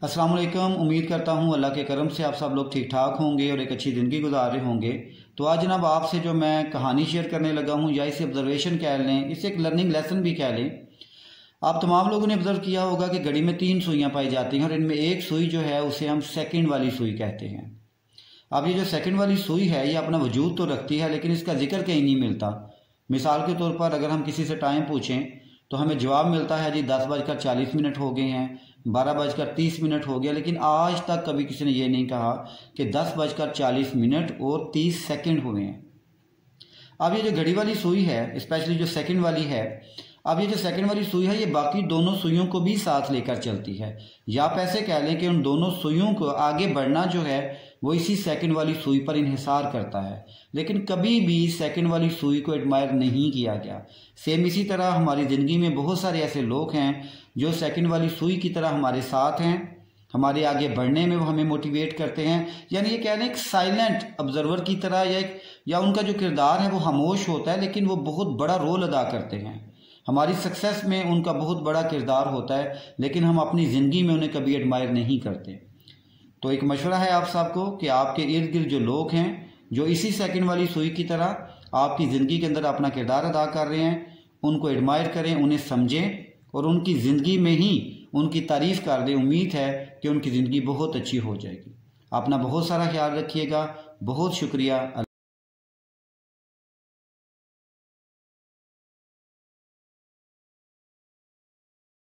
अस्सलाम वालेकुम। उम्मीद करता हूँ अल्लाह के करम से आप सब लोग ठीक ठाक होंगे और एक अच्छी ज़िंदगी गुजार रहे होंगे। तो आज जनाब आपसे जो मैं कहानी शेयर करने लगा हूँ या इसे ऑब्जर्वेशन कह लें, इसे एक लर्निंग लेसन भी कह लें। आप तमाम लोगों ने ऑब्जर्व किया होगा कि घड़ी में 3 सुइयाँ पाई जाती हैं और इनमें एक सुई जो है उसे हम सेकंड वाली सुई कहते हैं। अब ये जो सेकंड वाली सुई है ये अपना वजूद तो रखती है लेकिन इसका जिक्र कहीं नहीं मिलता। मिसाल के तौर पर अगर हम किसी से टाइम पूछें तो हमें जवाब मिलता है जी 10:40 हो गए हैं, 12:30 हो गया, लेकिन आज तक कभी किसी ने ये नहीं कहा कि 10:40 और 30 सेकंड हुए हैं। अब ये जो घड़ी वाली सुई है, स्पेशली जो सेकंड वाली है, अब ये जो सेकंड वाली सुई है ये बाकी दोनों सुइयों को भी साथ लेकर चलती है, या आप ऐसे कह लें कि उन दोनों सुइयों को आगे बढ़ना जो है वो इसी सेकंड वाली सुई पर इन्हिसार करता है। लेकिन कभी भी सेकंड वाली सुई को एडमायर नहीं किया गया। सेम इसी तरह हमारी ज़िंदगी में बहुत सारे ऐसे लोग हैं जो सेकंड वाली सुई की तरह हमारे साथ हैं, हमारे आगे बढ़ने में वो हमें मोटिवेट करते हैं। यानी ये कह लें एक साइलेंट ऑब्जर्वर की तरह, या उनका जो किरदार है वो खामोश होता है लेकिन वो बहुत बड़ा रोल अदा करते हैं। हमारी सक्सेस में उनका बहुत बड़ा किरदार होता है लेकिन हम अपनी ज़िंदगी में उन्हें कभी एडमायर नहीं करते। तो एक मशवरा है आप सबको कि आपके इर्द गिर्द जो लोग हैं जो इसी सेकंड वाली सुई की तरह आपकी ज़िंदगी के अंदर अपना किरदार अदा कर रहे हैं, उनको एडमायर करें, उन्हें समझें और उनकी ज़िंदगी में ही उनकी तारीफ़ कर दें। उम्मीद है कि उनकी ज़िंदगी बहुत अच्छी हो जाएगी। अपना बहुत सारा ख्याल रखिएगा। बहुत शुक्रिया।